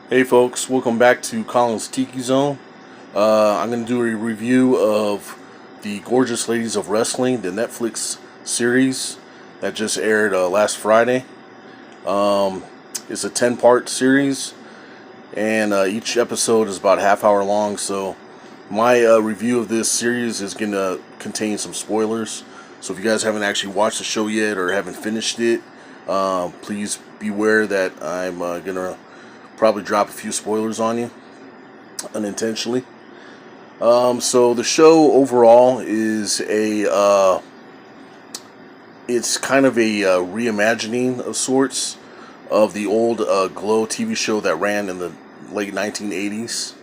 Hey folks, welcome back to Colin's Tiki Zone. I'm going to do a review of the Gorgeous Ladies of Wrestling, the Netflix series that just aired last Friday. Um, it's a 10-part series, and each episode is about a half hour long, so my review of this series is going to contain some spoilers. So if you guys haven't actually watched the show yet or haven't finished it, please beware that I'm going to probably drop a few spoilers on you unintentionally. So the show overall is it's kind of a reimagining of sorts of the old Glow TV show that ran in the late 1980s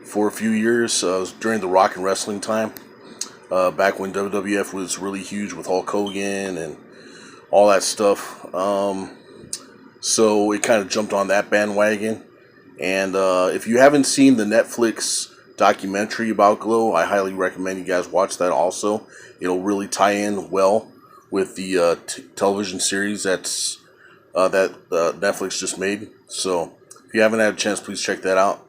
for a few years during the rock and wrestling time, back when WWF was really huge with Hulk Hogan and all that stuff. So it kind of jumped on that bandwagon. And if you haven't seen the Netflix documentary about Glow, I highly recommend you guys watch that also. It'll really tie in well with the television series that Netflix just made. So if you haven't had a chance, please check that out.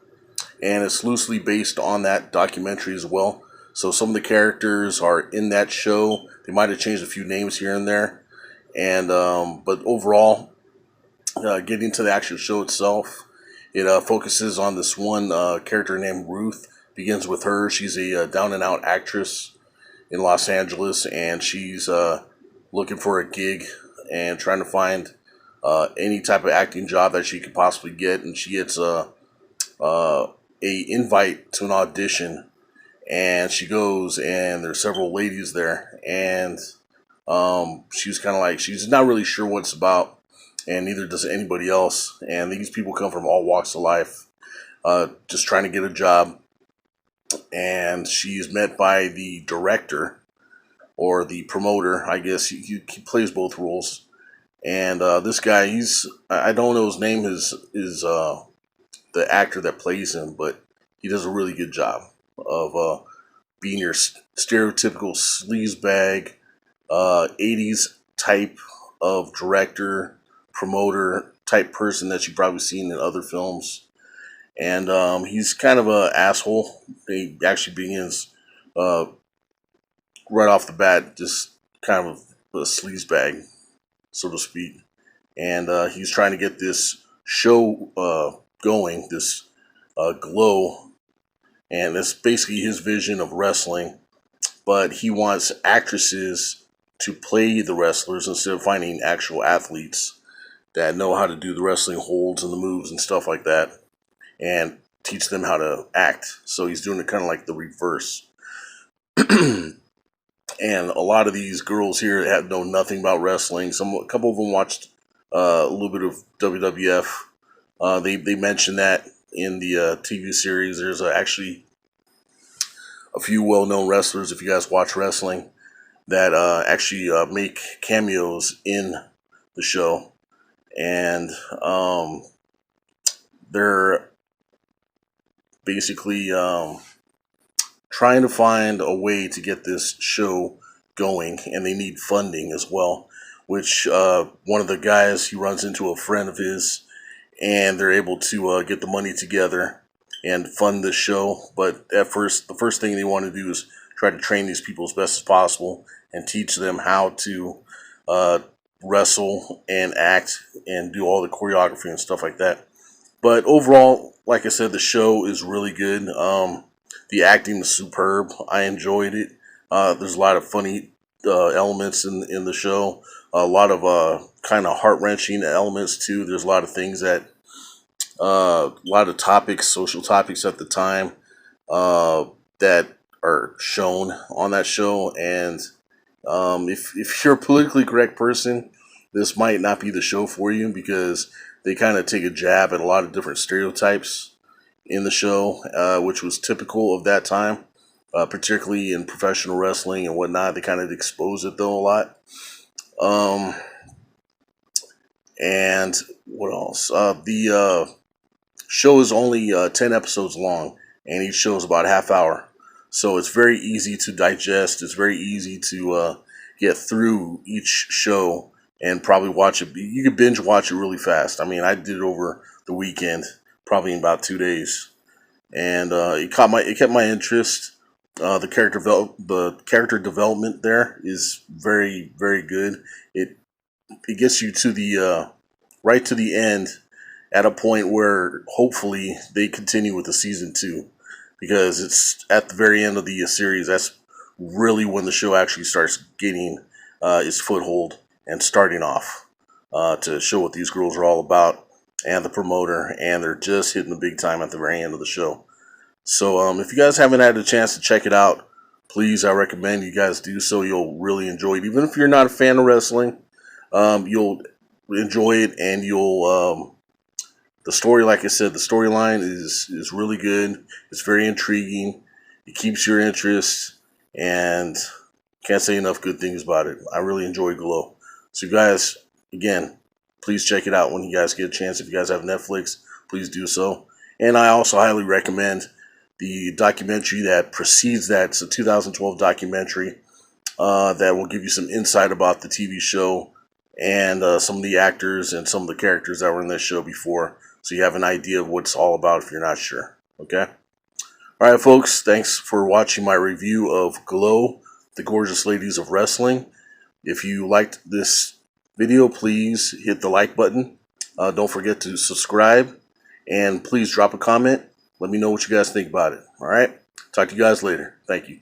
And it's loosely based on that documentary as well. So some of the characters are in that show. They might have changed a few names here and there. And but overall, getting to the actual show itself, it focuses on this one character named Ruth. Begins with her. She's a down and out actress in Los Angeles, and she's looking for a gig and trying to find any type of acting job that she could possibly get. And she gets a invite to an audition, and she goes, and there's several ladies there, and she's kind of like she's not really sure what it's about, and neither does anybody else. And these people come from all walks of life, just trying to get a job. And she's met by the director or the promoter, I guess. He plays both roles. And this guy, I don't know his name, is the actor that plays him, but he does a really good job of being your stereotypical sleazebag, 80s type of director, promoter type person that you've probably seen in other films. And he's kind of an asshole. He actually begins uh, right off the bat, just kind of a sleazebag, so to speak. And he's trying to get this show going, this Glow, and it's basically his vision of wrestling. But he wants actresses to play the wrestlers instead of finding actual athletes that know how to do the wrestling holds and the moves and stuff like that, and teach them how to act. So he's doing it kind of like the reverse. And a lot of these girls here had know nothing about wrestling. A couple of them watched a little bit of WWF. They mentioned that in the TV series. There's actually a few well-known wrestlers, if you guys watch wrestling, that actually make cameos in the show, and they're basically trying to find a way to get this show going, and they need funding as well. Which one of the guys, he runs into a friend of his, and they're able to get the money together and fund the show. But at first, the first thing they want to do is try to train these people as best as possible and teach them how to uh, wrestle and act and do all the choreography and stuff like that. But overall, like I said, the show is really good. The acting is superb. I enjoyed it. There's a lot of funny elements in the show. A lot of kind of heart wrenching elements too. There's a lot of things that a lot of topics, social topics at the time, that are shown on that show. And if you're a politically correct person, this might not be the show for you, because they kind of take a jab at a lot of different stereotypes in the show, which was typical of that time, particularly in professional wrestling and whatnot. They kind of expose it though a lot. Um, and what else? The show is only 10 episodes long, and each show is about a half hour. So it's very easy to digest. It's very easy to get through each show and probably watch it. You can binge watch it really fast. I mean, I did it over the weekend probably in about 2 days, and it kept my interest. The character development there is very very good. It gets you to the right to the end at a point where hopefully they continue with the season two, because it's at the very end of the series. That's really when the show actually starts getting its foothold and starting off to show what these girls are all about, and the promoter, and they're just hitting the big time at the very end of the show. So if you guys haven't had a chance to check it out, please, I recommend you guys do so. You'll really enjoy it. Even if you're not a fan of wrestling, you'll enjoy it, and the story, like I said, the storyline is really good. It's very intriguing. It keeps your interest, and can't say enough good things about it. I really enjoy Glow. So you guys, again, please check it out when you guys get a chance. If you guys have Netflix, please do so. And I also highly recommend the documentary that precedes that. It's a 2012 documentary that will give you some insight about the TV show, and some of the actors and some of the characters that were in this show before, so you have an idea of what it's all about if you're not sure. Okay? All right, folks, thanks for watching my review of Glow, the Gorgeous Ladies of Wrestling. If you liked this video, please hit the like button. Don't forget to subscribe, and please drop a comment. Let me know what you guys think about it. All right? Talk to you guys later. Thank you.